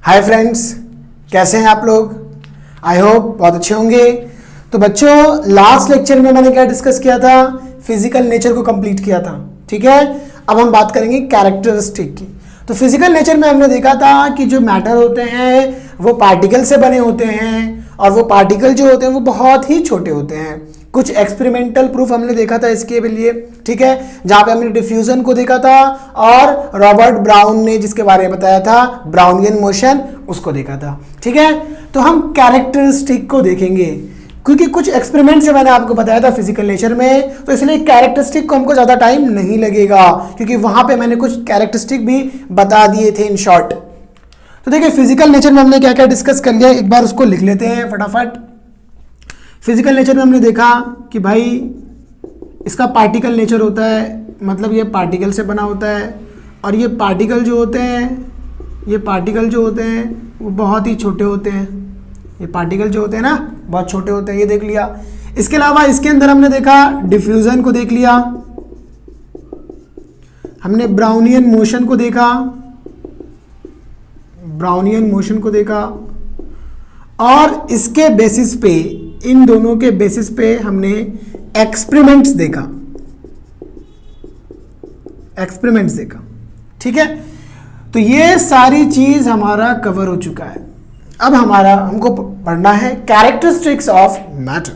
Hi friends, कैसे हैं आप लोग। आई होप बहुत अच्छे होंगे। तो बच्चों, लास्ट लेक्चर में मैंने क्या डिस्कस किया था, फिजिकल नेचर को कंप्लीट किया था। ठीक है, अब हम बात करेंगे कैरेक्टरिस्टिक की। तो फिजिकल नेचर में हमने देखा था कि जो मैटर होते हैं वो पार्टिकल से बने होते हैं, और वो पार्टिकल जो होते हैं वो बहुत ही छोटे होते हैं। कुछ एक्सपेरिमेंटल प्रूफ हमने देखा था इसके लिए, ठीक है, जहां पे हमने डिफ्यूजन को देखा था और रॉबर्ट ब्राउन ने जिसके बारे में बताया था ब्राउनियन मोशन, उसको देखा था। ठीक है, तो हम कैरेक्टरिस्टिक को देखेंगे क्योंकि कुछ एक्सपेरिमेंट से मैंने आपको बताया था फिजिकल नेचर में, तो इसलिए कैरेक्टरिस्टिक को हमको ज़्यादा टाइम नहीं लगेगा क्योंकि वहां पे मैंने कुछ कैरेक्टरिस्टिक भी बता दिए थे इन शॉर्ट। तो देखिए, फिजिकल नेचर में हमने क्या क्या डिस्कस कर लिया, एक बार उसको लिख लेते हैं फटाफट। फिजिकल नेचर में हमने देखा कि भाई इसका पार्टिकल नेचर होता है, मतलब ये पार्टिकल से बना होता है, और ये पार्टिकल जो होते हैं वो बहुत ही छोटे होते हैं। ये पार्टिकल जो होते हैं ना बहुत छोटे होते हैं, ये देख लिया। इसके अलावा इसके अंदर हमने देखा डिफ्यूजन को देख लिया, हमने ब्राउनियन मोशन को देखा, और इसके बेसिस पे, इन दोनों के बेसिस पे हमने एक्सपेरिमेंट्स देखा। ठीक है, तो ये सारी चीज हमारा कवर हो चुका है। अब हमको पढ़ना है कैरेक्टरिस्टिक्स ऑफ मैटर।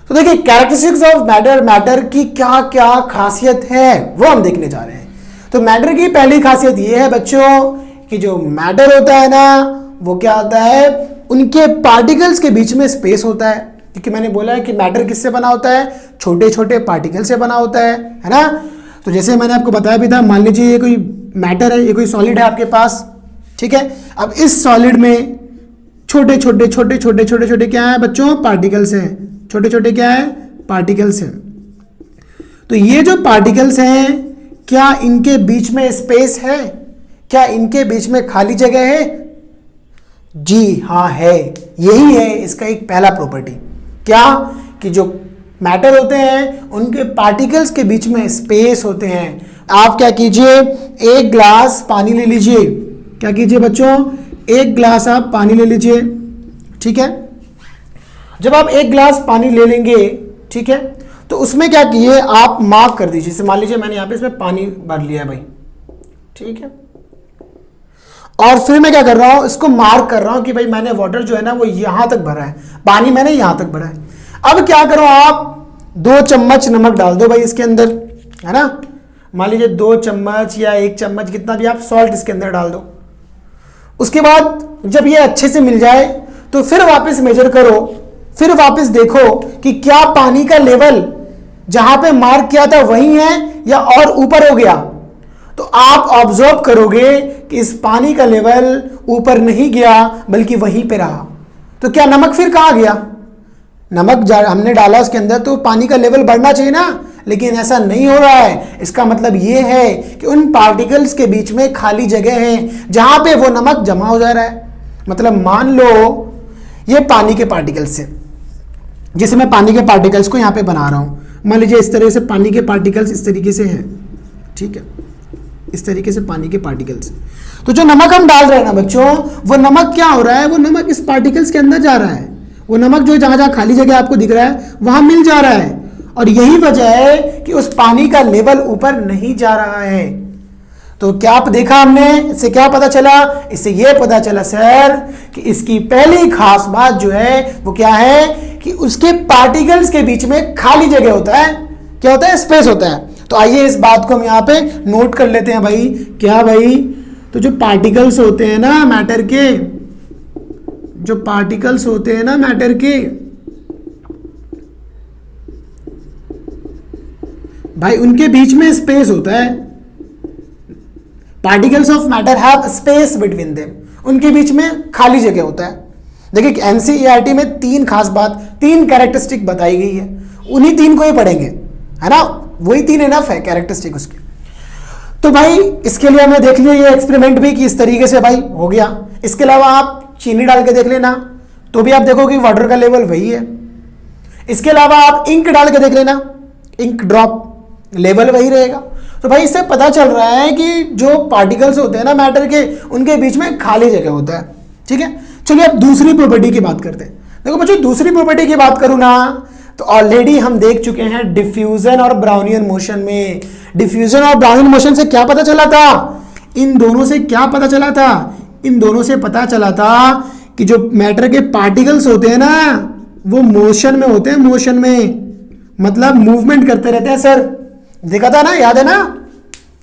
तो देखिए, कैरेक्टरिस्टिक्स ऑफ मैटर की क्या क्या खासियत है वो हम देखने जा रहे हैं। तो मैटर की पहली खासियत ये है बच्चों कि जो मैटर होता है ना वो क्या होता है, उनके पार्टिकल्स के बीच में स्पेस होता है। क्योंकि मैंने बोला है कि मैटर किससे बना होता है, छोटे छोटे पार्टिकल से बना होता है ना। तो जैसे मैंने आपको बताया भी था, मान लीजिए ये कोई मैटर है, ये कोई सॉलिड है आपके पास, ठीक है। अब इस सॉलिड में छोटे छोटे क्या है बच्चों, पार्टिकल्स हैं। छोटे छोटे क्या है, पार्टिकल्स हैं। तो ये जो पार्टिकल्स हैं, क्या इनके बीच में स्पेस है, क्या इनके बीच में खाली जगह है? जी हाँ है। यही है इसका एक पहला प्रॉपर्टी, क्या कि जो मैटर होते हैं उनके पार्टिकल्स के बीच में स्पेस होते हैं। आप क्या कीजिए, एक ग्लास पानी ले लीजिए। क्या कीजिए बच्चों, एक ग्लास आप पानी ले लीजिए। ठीक है, जब आप एक ग्लास पानी ले लेंगे, ठीक है, तो उसमें क्या कीजिए, आप मार्क कर दीजिए। मान लीजिए मैंने यहाँ पे इसमें पानी भर लिया है भाई, ठीक है, और फिर मैं क्या कर रहा हूं, इसको मार्क कर रहा हूं कि भाई मैंने वाटर जो है ना वो यहां तक भरा है, पानी मैंने यहां तक भरा है। अब क्या करो, आप 2 चम्मच नमक डाल दो भाई इसके अंदर, है ना। मान लीजिए 2 चम्मच या 1 चम्मच, कितना भी आप सॉल्ट इसके अंदर डाल दो। उसके बाद जब ये अच्छे से मिल जाए तो फिर वापस मेजर करो, फिर वापस देखो कि क्या पानी का लेवल जहां पे मार्क किया था वही है या और ऊपर हो गया। तो आप ऑब्जर्व करोगे कि इस पानी का लेवल ऊपर नहीं गया बल्कि वहीं पे रहा। तो क्या नमक फिर कहां गया, नमक हमने डाला उसके अंदर तो पानी का लेवल बढ़ना चाहिए ना, लेकिन ऐसा नहीं हो रहा है। इसका मतलब ये है कि उन पार्टिकल्स के बीच में खाली जगह है जहां पे वो नमक जमा हो जा रहा है। मतलब मान लो ये पानी के पार्टिकल्स है, जैसे मैं पानी के पार्टिकल्स को यहां पे बना रहा हूं। मान लीजिए इस तरह से पानी के पार्टिकल्स इस तरीके से हैं, ठीक है, इस तरीके से पानी के पार्टिकल्स। तो जो नमक हम डाल रहे हैं ना बच्चों, वो नमक क्या हो रहा है, वो नमक इस पार्टिकल्स के अंदर जा रहा है। वो नमक जो जहां जहां खाली जगह आपको दिख रहा है वहां मिल जा रहा है, और यही वजह है कि उस पानी का लेवल ऊपर नहीं जा रहा है। तो क्या देखा हमने, इससे क्या पता चला, इससे यह पता चला सर कि इसकी पहली खास बात जो है वो क्या है कि उसके पार्टिकल्स के बीच में खाली जगह होता है। क्या होता है, स्पेस होता है। तो आइए इस बात को हम यहाँ पे नोट कर लेते हैं भाई। क्या भाई, तो जो पार्टिकल्स होते हैं ना मैटर के, जो पार्टिकल्स होते हैं ना मैटर के, भाई उनके बीच में स्पेस होता है। Particles of matter have space between them, उनके बीच में खाली जगह होता है। देखिए एनसीईआरटी में 3 खास बात, 3 कैरेक्टरिस्टिक बताई गई है, उन्हीं 3 को ही पढ़ेंगे, है ना, वही 3 इनफ है कैरेक्टरिस्टिक उसके। तो भाई इसके लिए हमने देख लिया ये एक्सपेरिमेंट भी कि इस तरीके से भाई हो गया। इसके अलावा आप चीनी डाल के देख लेना तो भी आप देखोगे वाटर का लेवल वही है। इसके अलावा आप इंक डाल के देख लेना, इंक ड्रॉप लेवल वही रहेगा। तो भाई इससे पता चल रहा है कि जो पार्टिकल्स होते हैं ना मैटर के, उनके बीच में खाली जगह होता है। ठीक है, चलिए अब दूसरी प्रॉपर्टी की बात करते हैं। देखो बच्चों, दूसरी प्रॉपर्टी की बात करूं ना, तो ऑलरेडी हम देख चुके हैं डिफ्यूजन और ब्राउनियन मोशन में। डिफ्यूजन और ब्राउनियन मोशन से क्या पता चला था? इन दोनों से क्या पता चला था? इन दोनों से पता चला था कि जो मैटर के पार्टिकल्स होते हैं ना, वो मोशन में होते हैं, मोशन में, मतलब मूवमेंट करते रहते हैं। सर देखा था ना, याद है ना?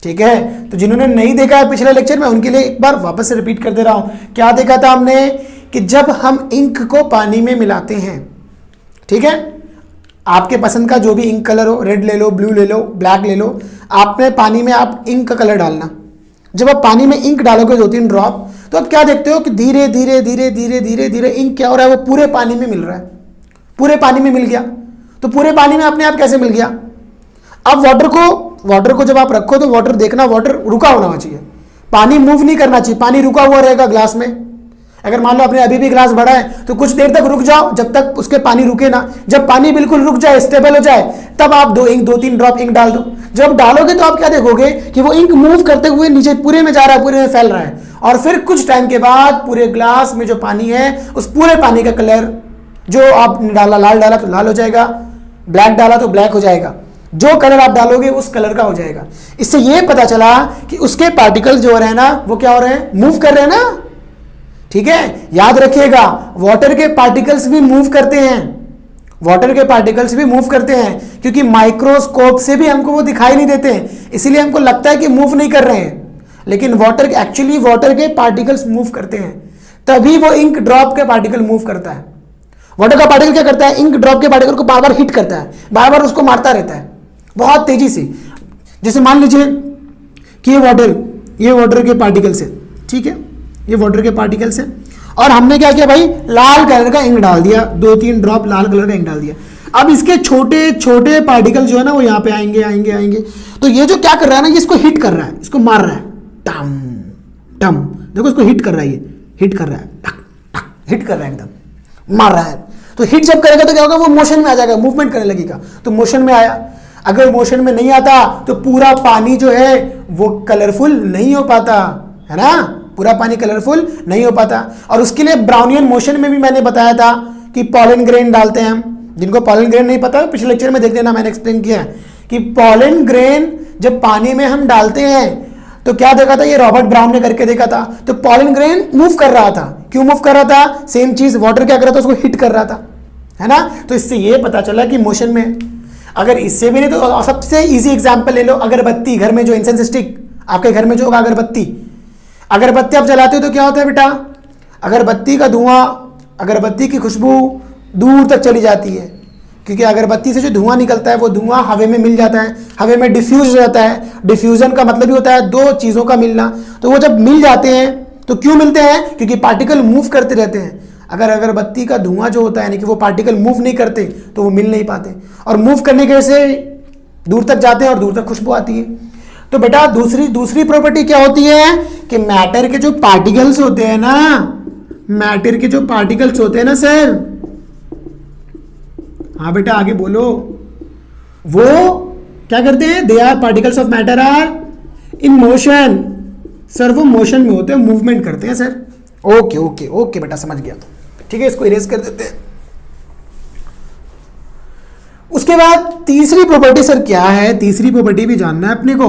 ठीक है, तो जिन्होंने नहीं देखा है पिछले लेक्चर में, उनके लिए एक बार वापस से रिपीट कर दे रहा हूं। क्या देखा था हमने? कि जब हम इंक को पानी में मिलाते हैं, ठीक है, आपके पसंद का जो भी इंक कलर हो, रेड ले लो, ब्लू ले लो, ब्लैक ले लो, आपने पानी में आप इंक का कलर डालना। जब आप पानी में इंक डालोगे 2-3 ड्रॉप, तो आप क्या देखते हो कि धीरे धीरे धीरे धीरे धीरे धीरे इंक क्या हो रहा है, वो पूरे पानी में मिल रहा है, पूरे पानी में मिल गया। तो पूरे पानी में अपने आप कैसे मिल गया? अब वाटर को जब आप रखो तो वाटर देखना, वाटर रुका होना चाहिए, पानी मूव नहीं करना चाहिए, पानी रुका हुआ रहेगा ग्लास में। अगर मान लो आपने अभी भी ग्लास भरा है तो कुछ देर तक रुक जाओ, जब तक उसके पानी रुके ना। जब पानी बिल्कुल रुक जाए, स्टेबल हो जाए, तब आप 2-3 ड्रॉप इंक डाल दो। जब डालोगे तो आप क्या देखोगे कि वो इंक मूव करते हुए नीचे पूरे में जा रहा है, पूरे में फैल रहा है, और फिर कुछ टाइम के बाद पूरे ग्लास में जो पानी है, उस पूरे पानी का कलर, जो आप डाला, लाल डाला तो लाल हो जाएगा, ब्लैक डाला तो ब्लैक हो जाएगा, जो कलर आप डालोगे उस कलर का हो जाएगा। इससे यह पता चला कि उसके पार्टिकल्स जो हो रहे हैं ना, वो क्या हो रहे हैं? मूव कर रहे हैं ना। ठीक है, याद रखिएगा, वाटर के पार्टिकल्स भी मूव करते हैं, वाटर के पार्टिकल्स भी मूव करते हैं, क्योंकि माइक्रोस्कोप से भी हमको वो दिखाई नहीं देते हैं, इसीलिए हमको लगता है कि मूव नहीं कर रहे हैं, लेकिन एक्चुअली वाटर के पार्टिकल्स मूव करते हैं। तभी वो इंक ड्रॉप के पार्टिकल मूव करता है। वाटर का पार्टिकल क्या करता है? इंक ड्रॉप के पार्टिकल को बार बार हिट करता है, बार बार उसको मारता रहता है बहुत तेजी से। जैसे मान लीजिए कि ये वाटर के पार्टिकल्स है, ठीक है, ये वाटर के पार्टिकल्स है, और हमने क्या किया भाई? लाल कलर का इंक डाल दिया, 2-3 ड्रॉप लाल कलर का इंक डाल दिया। अब इसके छोटे छोटे पार्टिकल जो है ना, वो यहाँ पे आएंगे आएंगे आएंगे। तो ये जो क्या कर रहा है ना, ये इसको हिट कर रहा है, इसको मार रहा है, टम टम, देखो इसको हिट कर रहा है, ये हिट कर रहा है, टक टक, हिट कर रहा है, एकदम मार रहा है। तो हिट जब करेगा तो क्या होगा? वो मोशन में आ जाएगा, मूवमेंट करने लगेगा, तो मोशन में आया। अगर मोशन में नहीं आता तो पूरा पानी जो है वो कलरफुल नहीं हो पाता, है ना, पूरा पानी कलरफुल नहीं हो पाता। और उसके लिए ब्राउनियन मोशन में भी मैंने बताया था कि पॉलन ग्रेन डालते हैं हम। जिनको पॉलन ग्रेन नहीं पता, पिछले लेक्चर में देख लेना, मैंने एक्सप्लेन किया है कि पॉलन ग्रेन जब पानी में हम डालते हैं तो क्या देखा था? ये रॉबर्ट ब्राउन ने करके देखा था। तो पॉलन ग्रेन मूव कर रहा था। क्यों मूव कर रहा था? सेम चीज, वाटर क्या कर रहा था? उसको हिट कर रहा था, है ना। तो इससे ये पता चला कि मोशन में। अगर इससे भी नहीं तो सबसे इजी एग्जांपल ले लो, अगरबत्ती। घर में जो इंसेंस स्टिक, आपके घर में जो होगा अगरबत्ती, अगरबत्ती आप जलाते हो तो क्या होता है बेटा? अगरबत्ती का धुआं, अगरबत्ती की खुशबू दूर तक चली जाती है, क्योंकि अगरबत्ती से जो धुआं निकलता है वो धुआं हवा में मिल जाता है, हवा में डिफ्यूज हो जाता है। डिफ्यूजन का मतलब ही होता है दो चीज़ों का मिलना। तो वो जब मिल जाते हैं तो क्यों मिलते हैं? क्योंकि पार्टिकल मूव करते रहते हैं। अगर अगरबत्ती का धुआं जो होता है यानी कि वो पार्टिकल मूव नहीं करते तो वो मिल नहीं पाते, और मूव करने के से दूर तक जाते हैं और दूर तक खुशबू आती है। तो बेटा दूसरी प्रॉपर्टी क्या होती है कि मैटर के जो पार्टिकल्स होते हैं ना, मैटर के जो पार्टिकल्स होते हैं ना सर, हाँ बेटा आगे बोलो, वो क्या करते हैं? They are particles of matter are in motion. Sir वो मोशन में होते हैं, मूवमेंट करते हैं सर। ओके ओके ओके बेटा, समझ गया। ठीक है, इसको इरेज कर देते हैं। उसके बाद तीसरी प्रॉपर्टी सर क्या है? तीसरी प्रॉपर्टी भी जानना है अपने को।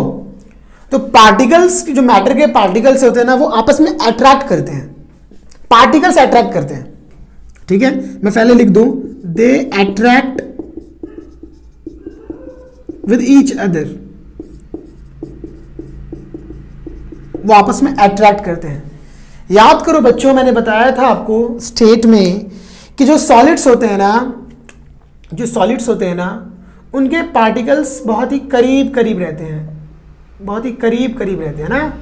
तो पार्टिकल्स, जो मैटर के पार्टिकल्स होते हैं ना, वो आपस में अट्रैक्ट करते हैं। पार्टिकल्स अट्रैक्ट करते हैं, ठीक है। मैं पहले लिख दूं, they attract with each other. वो आपस में अट्रैक्ट करते हैं। याद करो बच्चों, मैंने बताया था आपको स्टेट में कि जो सॉलिड्स होते हैं ना, उनके पार्टिकल्स बहुत ही करीब करीब रहते हैं, बहुत ही करीब करीब रहते हैं ना,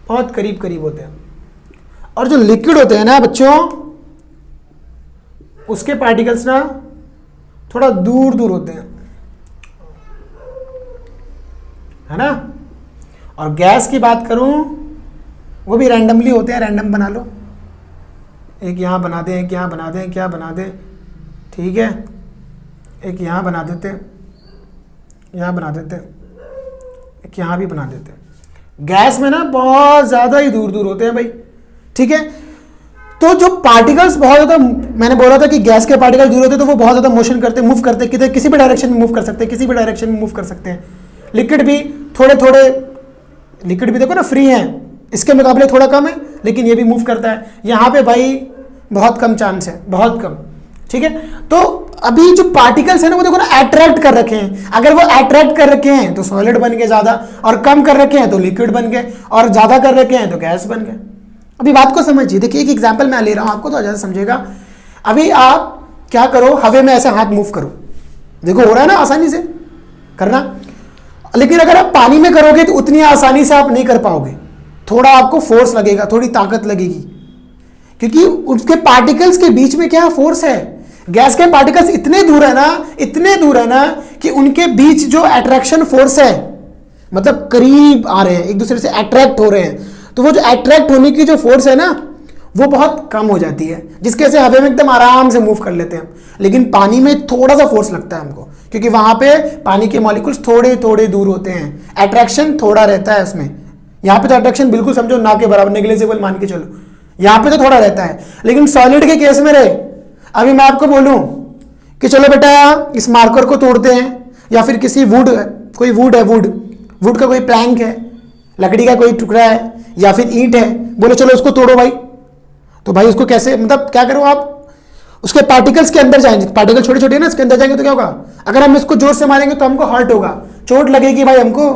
बहुत करीब करीब होते हैं। और जो लिक्विड होते हैं ना बच्चों, उसके पार्टिकल्स ना थोड़ा दूर दूर होते हैं, है ना। और गैस की बात करूं, वो भी रैंडमली होते हैं, रैंडम बना लो, एक यहाँ बना दें, एक यहाँ बना दें, एक यहाँ बना दें, ठीक है, एक यहाँ बना देते, यहाँ बना देते, एक यहाँ भी बना देते हैं। गैस में ना बहुत ज़्यादा ही दूर दूर होते हैं भाई, ठीक है। तो जो पार्टिकल्स बहुत ज़्यादा, मैंने बोला था कि गैस के पार्टिकल दूर होते हैं तो वो बहुत ज़्यादा मोशन करते हैं, मूव करते हैं, किसी भी डायरेक्शन में मूव कर सकते हैं, किसी भी डायरेक्शन में मूव कर सकते हैं। लिक्विड भी थोड़े थोड़े, लिक्विड भी देखो ना फ्री है, इसके मुकाबले थोड़ा कम है, लेकिन ये भी मूव करता है। यहाँ पे भाई बहुत कम चांस है, बहुत कम, ठीक है। तो अभी जो पार्टिकल्स है ना वो देखो ना अट्रैक्ट कर रखे हैं, अगर वो अट्रैक्ट कर रखे हैं तो सॉलिड बन गए ज़्यादा, और कम कर रखे हैं तो लिक्विड बन गए, और ज़्यादा कर रखे हैं तो गैस बन गए। अभी बात को समझिए, देखिए एक एग्जाम्पल मैं ले रहा हूँ आपको तो ज़्यादा समझेगा। अभी आप क्या करो, हवा में ऐसे हाथ मूव करो, देखो हो रहा है ना, आसानी से करना। लेकिन अगर आप पानी में करोगे तो उतनी आसानी से आप नहीं कर पाओगे, थोड़ा आपको फोर्स लगेगा, थोड़ी ताकत लगेगी, क्योंकि उसके पार्टिकल्स के बीच में क्या फोर्स है। गैस के पार्टिकल्स इतने दूर है ना, इतने दूर है ना कि उनके बीच जो अट्रैक्शन फोर्स है, मतलब करीब आ रहे हैं एक दूसरे से, अट्रैक्ट हो रहे हैं, तो वो जो अट्रैक्ट होने की जो फोर्स है ना वो बहुत कम हो जाती है, जिसके वजह से हवा में एकदम आराम से मूव कर लेते हैं। लेकिन पानी में थोड़ा सा फोर्स लगता है हमको, क्योंकि वहां पे पानी के मॉलिक्यूल्स थोड़े थोड़े दूर होते हैं, अट्रैक्शन थोड़ा रहता है उसमें। यहाँ पे तो अट्रैक्शन बिल्कुल समझो ना के बराबर, नेग्लिजिबल मान के चलो, यहाँ पे तो थोड़ा रहता है। लेकिन सॉलिड के केस में रहे, अभी मैं आपको बोलूं कि चलो बेटा इस मार्कर को तोड़ते हैं, या फिर किसी वुड, कोई वुड है, वुड का कोई प्लैंक है, लकड़ी का कोई टुकड़ा है, या फिर ईंट है, बोले चलो उसको तोड़ो भाई, तो भाई उसको कैसे, मतलब क्या करो आप, उसके पार्टिकल्स के अंदर जाएंगे, पार्टिकल छोटे छोटे ना, इसके अंदर जाएंगे तो क्या होगा, अगर हम इसको जोर से मारेंगे तो हमको हर्ट होगा, चोट लगेगी भाई हमको।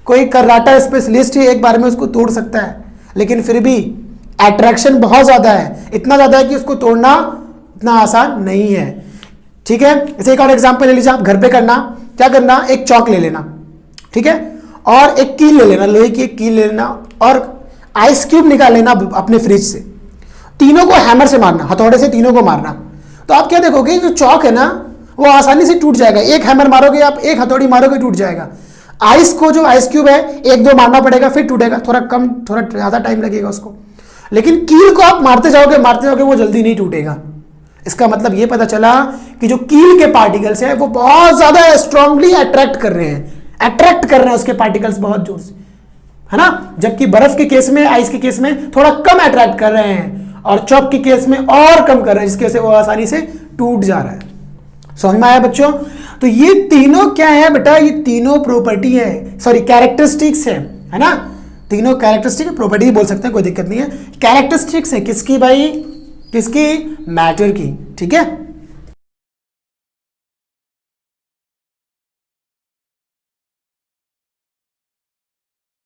कोई कराटा स्पेशलिस्ट ही एक बार में उसको तोड़ सकता है, लेकिन फिर भी अट्रैक्शन बहुत ज़्यादा है, इतना ज़्यादा है कि उसको तोड़ना इतना आसान नहीं है, ठीक है। इसे एक और एग्जाम्पल ले लीजिए, आप घर पे करना, क्या करना, एक चौक ले लेना, ठीक है, और एक कील ले लेना, लोहे की एक कील ले लेना, और आइस क्यूब निकाल लेना अपने फ्रिज से, तीनों को हैमर से मारना, हथौड़े से तीनों को मारना। तो आप क्या देखोगे, जो चौक है ना वो आसानी से टूट जाएगा, एक हैमर मारोगे आप, एक हथौड़ी मारोगे टूट जाएगा। आइस को, जो आइस क्यूब है, एक दो मारना पड़ेगा फिर टूटेगा, थोड़ा कम, थोड़ा ज़्यादा टाइम लगेगा उसको। लेकिन कील को आप मारते जाओगे वो जल्दी नहीं टूटेगा। इसका मतलब ये पता चला कि जो कील के पार्टिकल्स हैं वो बहुत ज़्यादा स्ट्रांगली अट्रैक्ट कर रहे हैं उसके पार्टिकल्स बहुत जोर से, है ना। जबकि बर्फ के केस में, आइस के केस में थोड़ा कम अट्रैक्ट कर रहे हैं, और चौक के केस में और कम कर रहे हैं, जिसकी वजह से वो आसानी से टूट जा रहा है। समझ में आया बच्चों? तो ये तीनों क्या है बेटा, ये तीनों प्रॉपर्टी है, सॉरी कैरेक्टरिस्टिक्स है ना, तीनों कैरेक्टरिस्टिक, प्रॉपर्टी बोल सकते हैं, कोई दिक्कत नहीं है। कैरेक्टरिस्टिक्स है किसकी भाई, किसकी, मैटर की, ठीक है।